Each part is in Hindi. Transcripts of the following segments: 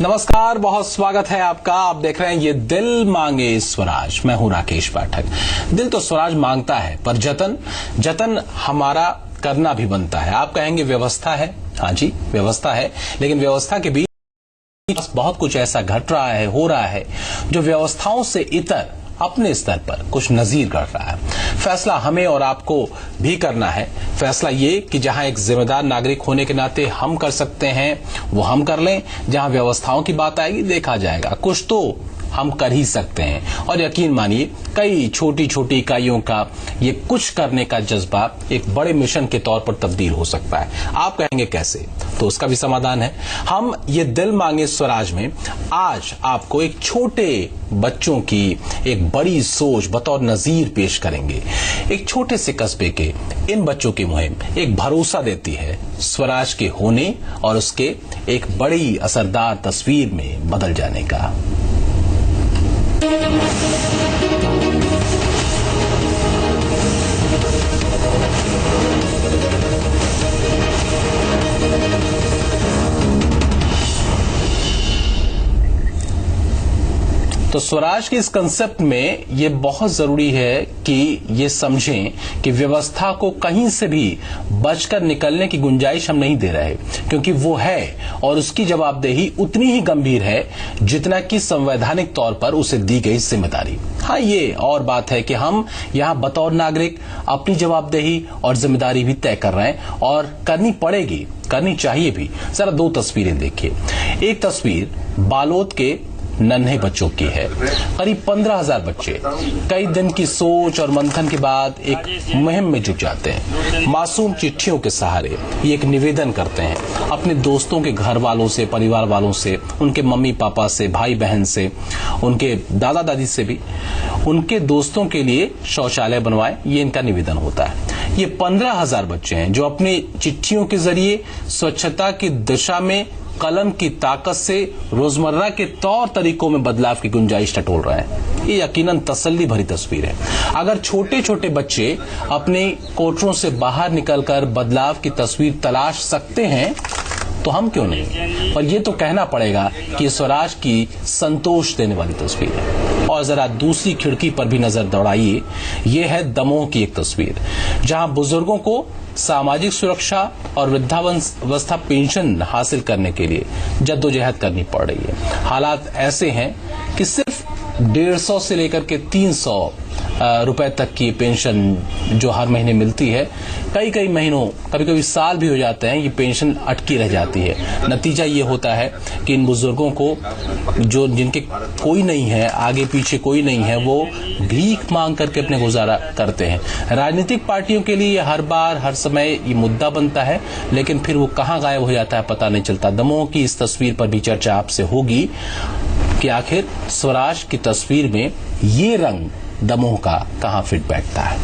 नमस्कार, बहुत स्वागत है आपका। आप देख रहे हैं ये दिल मांगे स्वराज। मैं हूं राकेश पाठक। दिल तो स्वराज मांगता है, पर जतन हमारा करना भी बनता है। आप कहेंगे व्यवस्था है, हाँ जी व्यवस्था है, लेकिन व्यवस्था के बीच बहुत कुछ ऐसा घट रहा है, हो रहा है, जो व्यवस्थाओं से इतर अपने स्तर पर कुछ नजीर कर रहा है। फैसला हमें और आपको भी करना है। फैसला ये कि जहां एक जिम्मेदार नागरिक होने के नाते हम कर सकते हैं वो हम कर लें। जहां व्यवस्थाओं की बात आएगी देखा जाएगा, कुछ तो हम कर ही सकते हैं। और यकीन मानिए, कई छोटी छोटी इकाइयों का ये कुछ करने का जज्बा एक बड़े मिशन के तौर पर तब्दील हो सकता है। आप कहेंगे कैसे, तो उसका भी समाधान है। हम ये दिल मांगे स्वराज में आज आपको एक छोटे बच्चों की एक बड़ी सोच बतौर नजीर पेश करेंगे। एक छोटे से कस्बे के इन बच्चों की मुहिम एक भरोसा देती है स्वराज के होने और उसके एक बड़ी असरदार तस्वीर में बदल जाने का। तो स्वराज के इस कंसेप्ट में ये बहुत जरूरी है कि ये समझें कि व्यवस्था को कहीं से भी बचकर निकलने की गुंजाइश हम नहीं दे रहे, क्योंकि वो है और उसकी जवाबदेही उतनी ही गंभीर है जितना कि संवैधानिक तौर पर उसे दी गई जिम्मेदारी। हाँ, ये और बात है कि हम यहाँ बतौर नागरिक अपनी जवाबदेही और जिम्मेदारी भी तय कर रहे हैं और करनी पड़ेगी, करनी चाहिए भी। जरा दो तस्वीरें देखिए। एक तस्वीर बालोद के नन्हे बच्चों की है। करीब 15,000 बच्चे कई दिन की सोच और मंथन के बाद एक मुहिम में जुट जाते हैं। मासूम चिट्ठियों के सहारे ये एक निवेदन करते हैं अपने दोस्तों के घर वालों से, परिवार वालों से, उनके मम्मी पापा से, भाई बहन से, उनके दादा दादी से भी, उनके दोस्तों के लिए शौचालय बनवाएं, ये इनका निवेदन होता है। ये 15,000 बच्चे हैं जो अपनी चिट्ठियों के जरिए स्वच्छता की दिशा में कलम की ताकत से रोजमर्रा के तौर तरीकों में बदलाव की गुंजाइश टटोल रहे हैं। ये यकीनन तसल्ली भरी तस्वीर है। अगर छोटे छोटे बच्चे अपने कोठरों से बाहर निकलकर बदलाव की तस्वीर तलाश सकते हैं तो हम क्यों नहीं। पर यह तो कहना पड़ेगा कि स्वराज की संतोष देने वाली तस्वीर है। और जरा दूसरी खिड़की पर भी नजर दौड़ाइए। यह है दमोह की एक तस्वीर, जहां बुजुर्गों को सामाजिक सुरक्षा और वृद्धावस्था पेंशन हासिल करने के लिए जद्दोजहद करनी पड़ रही है। हालात ऐसे हैं कि सिर्फ 150 से लेकर के 300 रुपए तक की पेंशन जो हर महीने मिलती है, कई महीनों, कभी कभी साल भी हो जाते हैं, ये पेंशन अटकी रह जाती है। नतीजा ये होता है कि इन बुजुर्गों को, जो जिनके कोई नहीं है, आगे पीछे कोई नहीं है, वो भीख मांग करके अपने गुजारा करते हैं। राजनीतिक पार्टियों के लिए हर बार हर समय ये मुद्दा बनता है, लेकिन फिर वो कहाँ गायब हो जाता है पता नहीं चलता। दमोह की इस तस्वीर पर भी चर्चा आपसे होगी कि आखिर स्वराज की तस्वीर में ये रंग दमोह का कहां फिट बैठता है।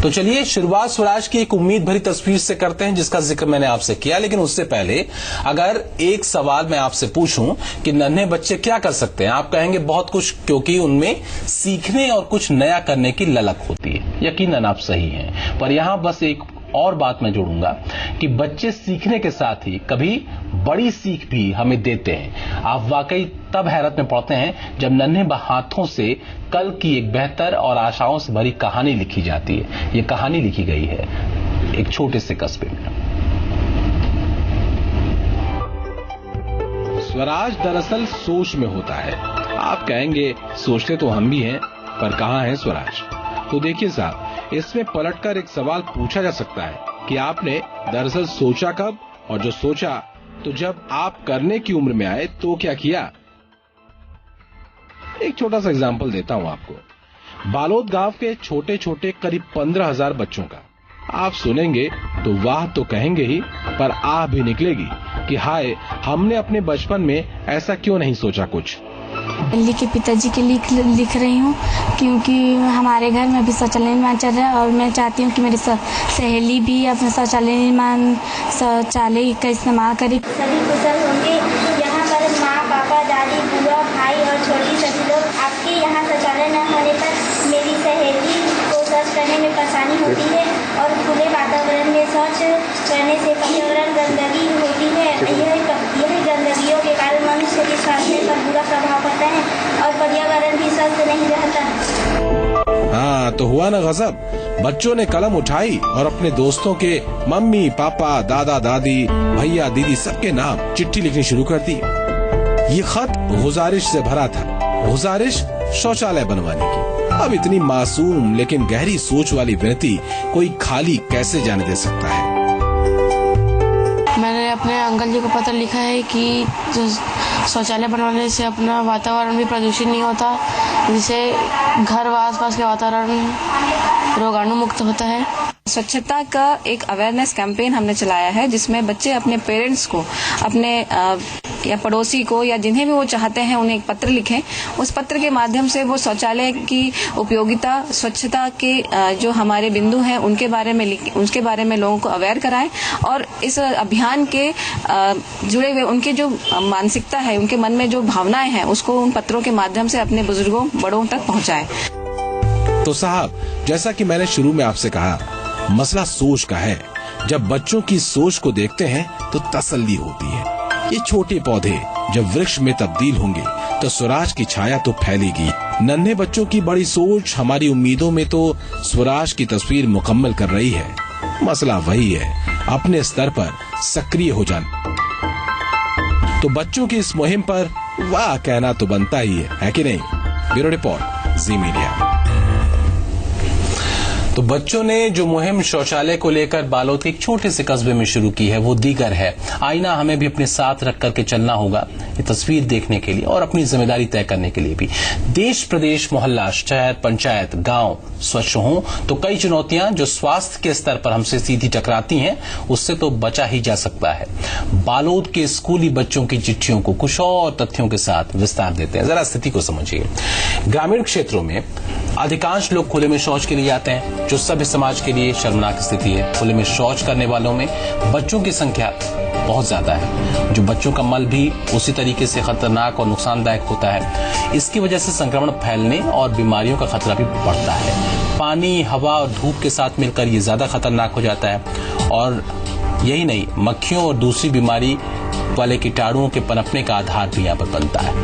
तो चलिए शुरुआत स्वराज की एक उम्मीद भरी तस्वीर से करते हैं, जिसका जिक्र मैंने आपसे किया। लेकिन उससे पहले अगर एक सवाल मैं आपसे पूछूं कि नन्हे बच्चे क्या कर सकते हैं, आप कहेंगे बहुत कुछ, क्योंकि उनमें सीखने और कुछ नया करने की ललक होती है। यकीनन आप सही हैं, पर यहां बस एक और बात मैं जोड़ूंगा कि बच्चे सीखने के साथ ही कभी बड़ी सीख भी हमें देते हैं। आप वाकई तब हैरत में पड़ते हैं जब नन्हे हाथों से कल की एक बेहतर और आशाओं से भरी कहानी लिखी जाती है। ये कहानी लिखी गई है एक छोटे से कस्बे में। स्वराज दरअसल सोच में होता है। आप कहेंगे सोचते तो हम भी हैं, पर कहां है स्वराज। तो देखिए साहब, इसमें पलटकर एक सवाल पूछा जा सकता है कि आपने दरअसल सोचा कब, और जो सोचा तो जब आप करने की उम्र में आए तो क्या किया। एक छोटा सा एग्जांपल देता हूं आपको। बालोद गांव के छोटे छोटे करीब 15,000 बच्चों का। आप सुनेंगे तो वाह तो कहेंगे ही, पर आह भी निकलेगी कि हाय, हमने अपने बचपन में ऐसा क्यों नहीं सोचा कुछ। दिल्ली के पिताजी के लिख रही हूँ, क्योंकि हमारे घर में अभी शौचालय निर्माण चल रहा है और मैं चाहती हूँ कि मेरी सहेली भी अपने शौचालय का इस्तेमाल करे। सभी कुशल होंगे। यहाँ पर माँ, पापा, दादी, बुआ, भाई और छोटी सभी लोग। आपके यहाँ शौचालय न होने पर मेरी सहेली को शौच करने में परेशानी होती है और खुले वातावरण में शौच हाँ तो हुआ ना गजब। बच्चों ने कलम उठाई और अपने दोस्तों के मम्मी पापा दादा दादी भैया दीदी सबके नाम चिट्ठी लिखनी शुरू कर दी। ये खत गुजारिश से भरा था, गुजारिश शौचालय बनवाने की। अब इतनी मासूम लेकिन गहरी सोच वाली विनती कोई खाली कैसे जाने दे सकता है। मैंने अपने अंकल जी को पत्र लिखा है कि शौचालय बनवाने से अपना वातावरण भी प्रदूषित नहीं होता, जिससे घर व आसपास के वातावरण रोगाणु मुक्त होता है। स्वच्छता का एक अवेयरनेस कैंपेन हमने चलाया है, जिसमें बच्चे अपने पेरेंट्स को, अपने या पड़ोसी को या जिन्हें भी वो चाहते हैं उन्हें एक पत्र लिखें। उस पत्र के माध्यम से वो शौचालय की उपयोगिता, स्वच्छता के जो हमारे बिंदु हैं उनके बारे में लोगों को अवेयर कराएं और इस अभियान के जुड़े हुए उनके जो मानसिकता है, उनके मन में जो भावनाएं हैं, उसको उन पत्रों के माध्यम से अपने बुजुर्गों बड़ों तक पहुंचाएं। तो साहब, जैसा कि मैंने शुरू में आपसे कहा, मसला सोच का है। जब बच्चों की सोच को देखते हैं तो तसल्ली होती है। ये छोटे पौधे जब वृक्ष में तब्दील होंगे तो स्वराज की छाया तो फैलेगी। नन्हे बच्चों की बड़ी सोच हमारी उम्मीदों में तो स्वराज की तस्वीर मुकम्मल कर रही है। मसला वही है, अपने स्तर पर सक्रिय हो जाना। तो बच्चों की इस मुहिम पर वाह कहना तो बनता ही है कि नहीं? ब्यूरो रिपोर्ट, जी मीडिया। तो बच्चों ने जो मुहिम शौचालय को लेकर बालोद के एक छोटे से कस्बे में शुरू की है वो दीगर है। आईना हमें भी अपने साथ रख करके चलना होगा, ये तस्वीर देखने के लिए और अपनी जिम्मेदारी तय करने के लिए भी। देश प्रदेश मोहल्ला शहर पंचायत गांव स्वच्छ हों तो कई चुनौतियां जो स्वास्थ्य के स्तर पर हमसे सीधी टकराती हैं उससे तो बचा ही जा सकता है। बालोद के स्कूली बच्चों की चिट्ठियों को कुछ और तथ्यों के साथ विस्तार देते हैं। जरा स्थिति को समझिए। ग्रामीण क्षेत्रों में अधिकांश लोग खुले में शौच के लिए जाते हैं, जो सभ्य समाज के लिए शर्मनाक स्थिति है। खुले में शौच करने वालों में बच्चों की संख्या बहुत ज्यादा है। जो बच्चों का मल भी उसी तरीके से खतरनाक और नुकसानदायक होता है। इसकी वजह से संक्रमण फैलने और बीमारियों का खतरा भी बढ़ता है। पानी, हवा और धूप के साथ मिलकर ये ज्यादा खतरनाक हो जाता है। और यही नहीं, मक्खियों और दूसरी बीमारी वाले कीटाणुओं के पनपने का आधार भी यहाँ पर बनता है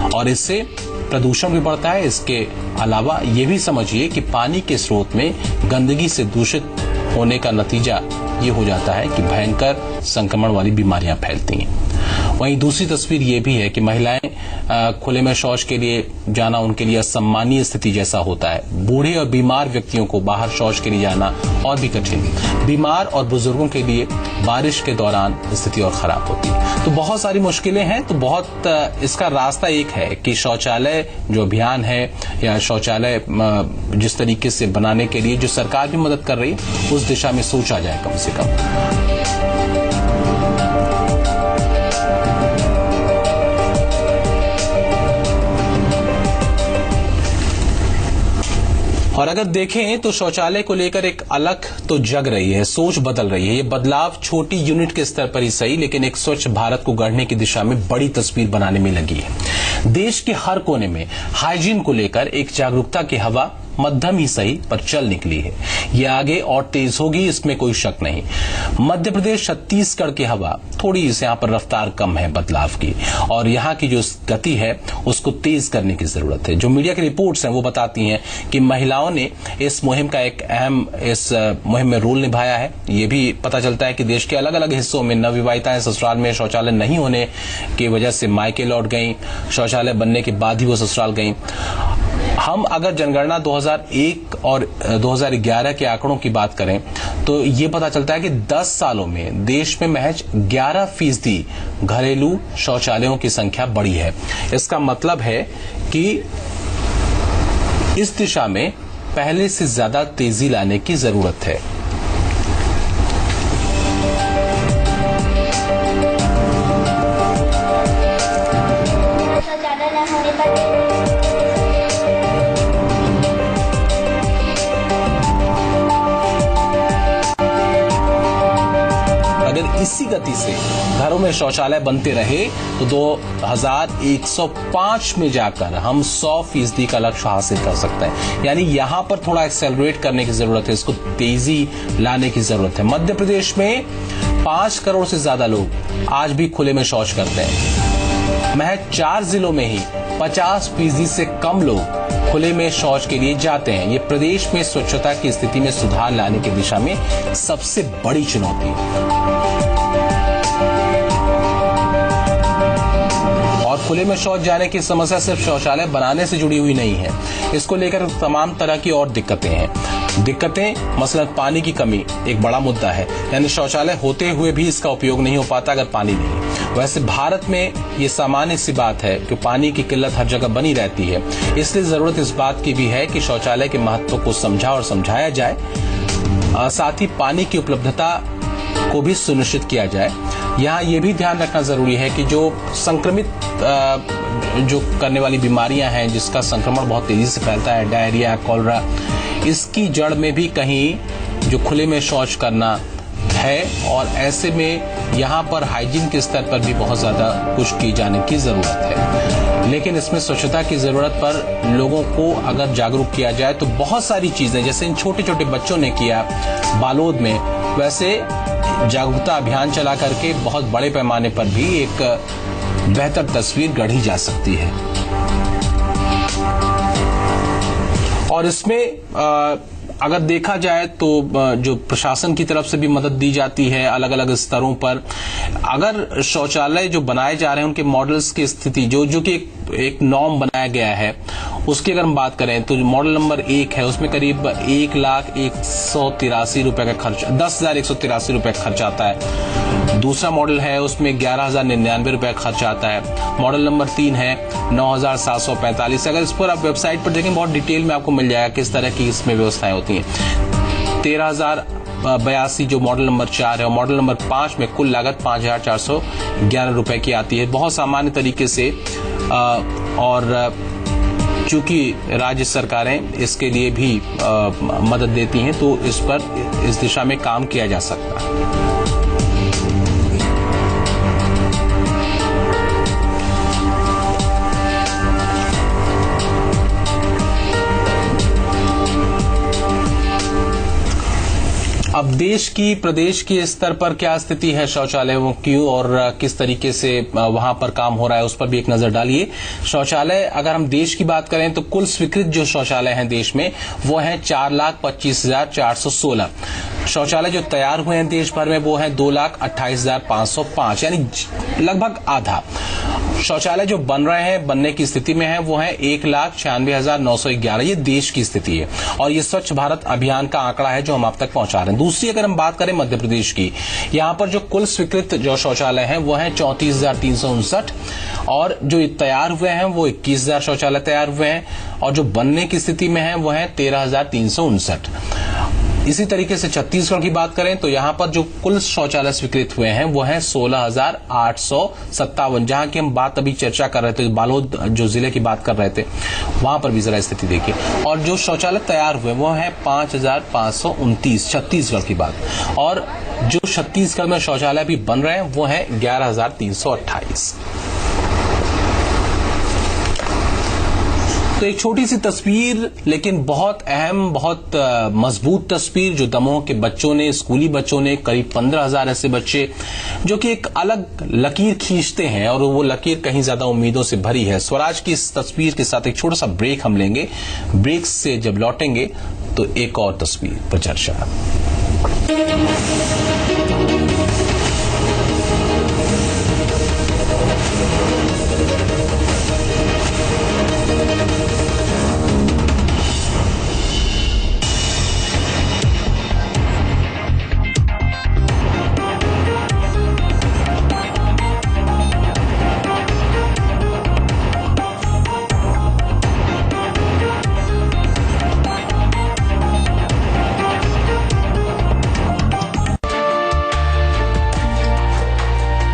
और इससे प्रदूषण भी बढ़ता है। इसके अलावा ये भी समझिए कि पानी के स्रोत में गंदगी से दूषित होने का नतीजा ये हो जाता है कि भयंकर संक्रमण वाली बीमारियां फैलती हैं। वहीं दूसरी तस्वीर ये भी है कि महिलाएं खुले में शौच के लिए जाना उनके लिए असम्मानीय स्थिति जैसा होता है। बूढ़े और बीमार व्यक्तियों को बाहर शौच के लिए जाना और भी कठिन। बीमार और बुजुर्गों के लिए बारिश के दौरान स्थिति और खराब होती है। तो बहुत सारी मुश्किलें हैं। तो बहुत इसका रास्ता एक है कि शौचालय जो अभियान है या शौचालय जिस तरीके से बनाने के लिए जो सरकार भी मदद कर रही है उस दिशा में सोचा जाए कम से कम। और अगर देखें तो शौचालय को लेकर एक अलग तो जग रही है, सोच बदल रही है। ये बदलाव छोटी यूनिट के स्तर पर ही सही, लेकिन एक स्वच्छ भारत को गढ़ने की दिशा में बड़ी तस्वीर बनाने में लगी है। देश के हर कोने में हाइजीन को लेकर एक जागरूकता की हवा मध्यम ही सही पर चल निकली है। ये आगे और तेज होगी, इसमें कोई शक नहीं। मध्य प्रदेश छत्तीसगढ़ की हवा थोड़ी इस यहाँ पर रफ्तार कम है बदलाव की, और यहाँ की जो गति है उसको तेज करने की जरूरत है। जो मीडिया की रिपोर्ट्स हैं वो बताती हैं कि महिलाओं ने इस मुहिम का एक अहम इस मुहिम में रोल निभाया है। ये भी पता चलता है कि देश के अलग अलग हिस्सों में नवविवाहिताएं ससुराल में शौचालय नहीं होने की वजह से मायके लौट गईं, शौचालय बनने के बाद ही वो ससुराल गईं। हम अगर जनगणना 2001 और 2011 के आंकड़ों की बात करें तो ये पता चलता है कि 10 सालों में देश में महज 11% घरेलू शौचालयों की संख्या बढ़ी है। इसका मतलब है कि इस दिशा में पहले से ज्यादा तेजी लाने की जरूरत है। शौचालय न होने पर अगर इसी गति से घरों में शौचालय बनते रहे तो 2105 में जाकर हम 100% का लक्ष्य हासिल कर सकते हैं। यानी यहां पर थोड़ा एक्सेलरेट करने की जरूरत है, इसको तेजी लाने की जरूरत है। मध्य प्रदेश में 5 करोड़ से ज्यादा लोग आज भी खुले में शौच करते हैं। महज 4 जिलों में ही 50% से कम लोग खुले में शौच के लिए जाते हैं। ये प्रदेश में स्वच्छता की स्थिति में सुधार लाने की दिशा में सबसे बड़ी चुनौती है। और खुले में शौच जाने की समस्या सिर्फ शौचालय बनाने से जुड़ी हुई नहीं है। इसको लेकर तमाम तरह की और दिक्कतें हैं। मसलन पानी की कमी एक बड़ा मुद्दा है, यानी शौचालय होते हुए भी इसका उपयोग नहीं हो पाता अगर पानी नहीं। वैसे भारत में ये सामान्य सी बात है कि पानी की किल्लत हर जगह बनी रहती है, इसलिए जरूरत इस बात की भी है कि शौचालय के महत्व को समझा और समझाया जाए। साथ ही पानी की उपलब्धता को भी सुनिश्चित किया जाए। यहाँ ये भी ध्यान रखना जरूरी है कि जो संक्रमित जो करने वाली बीमारियां हैं, जिसका संक्रमण बहुत तेजी से फैलता है, डायरिया, कॉलरा, इसकी जड़ में भी कहीं जो खुले में शौच करना है। और ऐसे में यहाँ पर हाइजीन के स्तर पर भी बहुत ज्यादा कुछ की जाने की जरूरत है। लेकिन इसमें स्वच्छता की जरूरत पर लोगों को अगर जागरूक किया जाए तो बहुत सारी चीजें, जैसे इन छोटे छोटे बच्चों ने किया बालोद में, वैसे जागरूकता अभियान चला करके बहुत बड़े पैमाने पर भी एक बेहतर तस्वीर गढ़ी जा सकती है। और इसमें अगर देखा जाए तो जो प्रशासन की तरफ से भी मदद दी जाती है अलग अलग स्तरों पर। अगर शौचालय जो बनाए जा रहे हैं उनके मॉडल्स की स्थिति जो कि एक नॉर्म बनाया गया है, उसकी अगर हम बात करें तो मॉडल नंबर 1 है, उसमें करीब 1,183,000 रुपए का खर्च, 10,183 रुपए का खर्च आता है। दूसरा मॉडल है उसमें 11,099 रुपए का खर्च आता है। मॉडल नंबर 3 है 9,745। अगर इस पर आप वेबसाइट पर देखें बहुत डिटेल में आपको मिल जाएगा किस तरह की इसमें व्यवस्थाएं होती हैं। 13,082 जो मॉडल नंबर 4 है, और मॉडल नंबर 5 में कुल लागत 5,411 रुपए की आती है। बहुत सामान्य तरीके से और चूंकि राज्य सरकारें इसके लिए भी मदद देती हैं, तो इस पर इस दिशा में काम किया जा सकता है। अब देश की प्रदेश के स्तर पर क्या स्थिति है शौचालयों की और किस तरीके से वहां पर काम हो रहा है, उस पर भी एक नजर डालिए। शौचालय अगर हम देश की बात करें तो कुल स्वीकृत जो शौचालय हैं देश में वो हैं 4,25,416। शौचालय जो तैयार हुए हैं देश भर में वो हैं 2,28,505, यानी लगभग आधा। शौचालय जो बन रहे हैं, बनने की स्थिति में है, वो है 1,96,911। ये देश की स्थिति है और ये स्वच्छ भारत अभियान का आंकड़ा है जो हम आप तक पहुंचा रहे हैं। दूसरी अगर हम बात करें मध्य प्रदेश की, यहाँ पर जो कुल स्वीकृत जो शौचालय हैं वो है 34,359 और जो तैयार हुए हैं वो 21,000 शौचालय तैयार हुए हैं और जो बनने की स्थिति में है वो है 13,359। इसी तरीके से छत्तीसगढ़ की बात करें तो यहाँ पर जो कुल शौचालय स्वीकृत हुए हैं वो हैं 16,857। जहां की हम बात अभी चर्चा कर रहे थे, बालोद जो जिले की बात कर रहे थे, वहां पर भी जरा स्थिति देखिए। और जो शौचालय तैयार हुए वो हैं 5,529 छत्तीसगढ़ की बात। और जो छत्तीसगढ़ में शौचालय भी बन रहे हैं वो हैं 11,328। तो एक छोटी सी तस्वीर लेकिन बहुत अहम, बहुत मजबूत तस्वीर जो दमोह के बच्चों ने, स्कूली बच्चों ने, करीब 15,000 ऐसे बच्चे जो कि एक अलग लकीर खींचते हैं और वो लकीर कहीं ज्यादा उम्मीदों से भरी है। स्वराज की इस तस्वीर के साथ एक छोटा सा ब्रेक हम लेंगे। ब्रेक से जब लौटेंगे तो एक और तस्वीर पर चर्चा।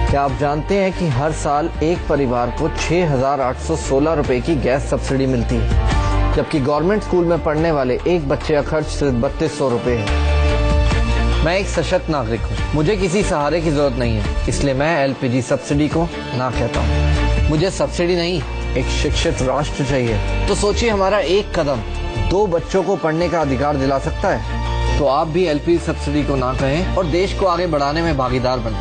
क्या आप जानते हैं कि हर साल एक परिवार को 6,816 रुपए की गैस सब्सिडी मिलती है, जबकि गवर्नमेंट स्कूल में पढ़ने वाले एक बच्चे का खर्च सिर्फ 3,200 रुपए है। मैं एक सशक्त नागरिक हूँ, मुझे किसी सहारे की जरूरत नहीं है, इसलिए मैं LPG सब्सिडी को ना कहता हूँ। मुझे सब्सिडी नहीं, एक शिक्षित राष्ट्र चाहिए। तो सोचिए, हमारा एक कदम 2 बच्चों को पढ़ने का अधिकार दिला सकता है। तो आप भी LPG सब्सिडी को ना कहें और देश को आगे बढ़ाने में भागीदार बनें।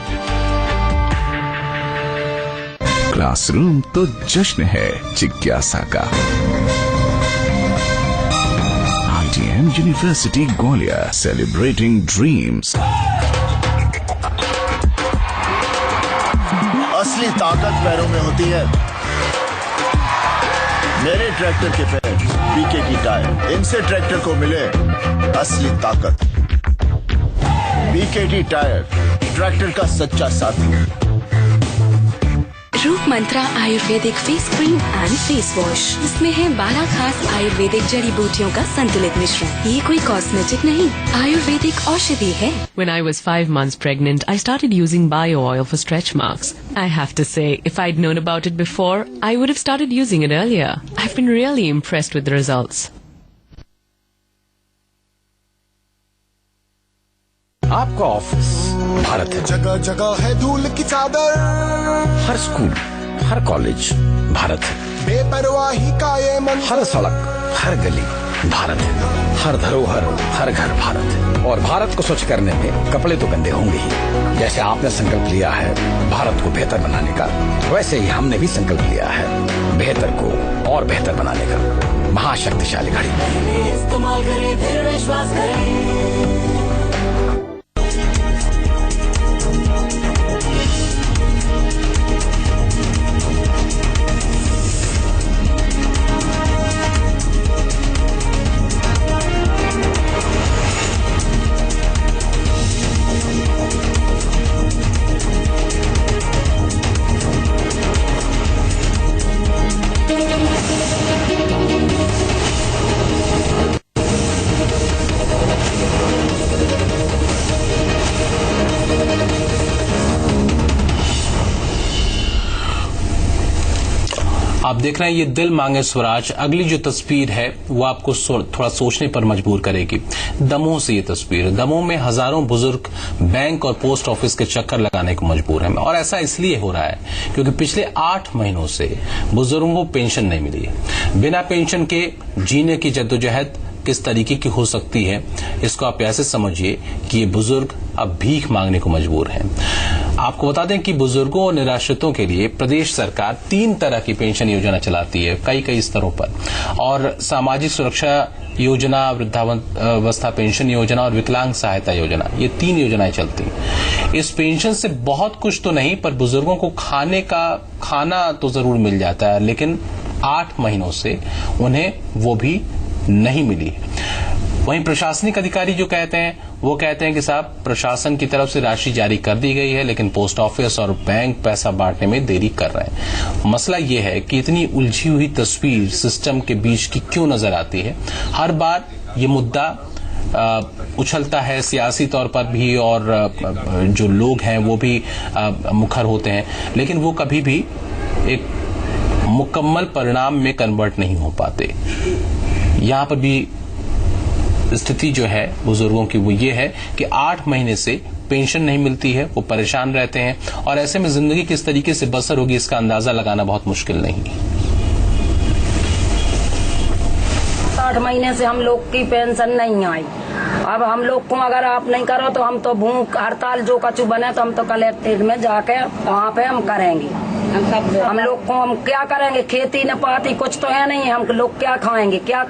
क्लासरूम तो जश्न है जिज्ञासा का। University Gwalior, celebrating dreams. असली ताकत पैरों में होती है। मेरे ट्रैक्टर के पैर बीके की टायर, इनसे ट्रैक्टर को मिले असली ताकत। बीकेटी टायर, ट्रैक्टर का सच्चा साथी। Roop Mantra ayurvedic face cream and face wash, इसमें है 12 खास आयुर्वेदिक जड़ी बूटियों का संतुलित मिश्रण। ये कोई कॉस्मेटिक नहीं, आयुर्वेदिक औषधि है। When I was 5 months pregnant, I started using bio oil for stretch marks. I have to say, if I'd known about it before, I would have started using it earlier. I've been really impressed with the results. आपका ऑफिस भारत है, जगह जगह है धूल की चादर। हर स्कूल, हर कॉलेज भारत है, बेपरवाही का ये मन, हर सड़क, हर गली भारत है, हर धरोहर, हर घर भारत है। और भारत को स्वच्छ करने में कपड़े तो गंदे होंगे ही। जैसे आपने संकल्प लिया है भारत को बेहतर बनाने का, वैसे ही हमने भी संकल्प लिया है बेहतर को और बेहतर बनाने का। महाशक्तिशाली घड़ी इस्तेमाल करें, फिर विश्वास करें। आप देख रहे हैं ये दिल मांगे स्वराज। अगली जो तस्वीर है वो आपको थोड़ा सोचने पर मजबूर करेगी। दमोह से ये तस्वीर, दमोह में हजारों बुजुर्ग बैंक और पोस्ट ऑफिस के चक्कर लगाने को मजबूर हैं, और ऐसा इसलिए हो रहा है क्योंकि पिछले 8 महीनों से बुजुर्गों को पेंशन नहीं मिली है। बिना पेंशन के जीने की जद्दोजहद किस तरीके की हो सकती है, इसको आप ऐसे समझिए कि ये बुजुर्ग अब भीख मांगने को मजबूर हैं। आपको बता दें कि बुजुर्गों और निराश्रितों के लिए प्रदेश सरकार 3 तरह की पेंशन योजना चलाती है, कई स्तरों पर, और सामाजिक सुरक्षा योजना, वृद्धावस्था पेंशन योजना और विकलांग सहायता योजना, ये 3 योजनाएं चलती हैं। इस पेंशन से बहुत कुछ तो नहीं, पर बुजुर्गों को खाना तो जरूर मिल जाता है, लेकिन 8 महीनों से उन्हें वो भी नहीं मिली। वहीं प्रशासनिक अधिकारी जो कहते हैं कि साहब प्रशासन की तरफ से राशि जारी कर दी गई है, लेकिन पोस्ट ऑफिस और बैंक पैसा बांटने में देरी कर रहे हैं। मसला यह है कि इतनी उलझी हुई तस्वीर सिस्टम के बीच की क्यों नजर आती है। हर बार ये मुद्दा उछलता है सियासी तौर पर भी, और जो लोग हैं वो भी मुखर होते हैं, लेकिन वो कभी भी एक मुकम्मल परिणाम में कन्वर्ट नहीं हो पाते। यहाँ पर भी स्थिति जो है बुजुर्गों की वो ये है कि 8 महीने से पेंशन नहीं मिलती है, वो परेशान रहते हैं, और ऐसे में जिंदगी किस तरीके से बसर होगी इसका अंदाजा लगाना बहुत मुश्किल नहीं है। 8 महीने से हम लोग की पेंशन नहीं आई। अब हम लोग को अगर आप नहीं करो तो हम तो भूख हड़ताल जो कछु बने तो हम तो कलेक्ट्रेट में जाके वहाँ पे हम करेंगे। हम लोग को हम क्या करेंगे, खेती न पाती कुछ तो है नहीं, हम लोग क्या खाएंगे, क्या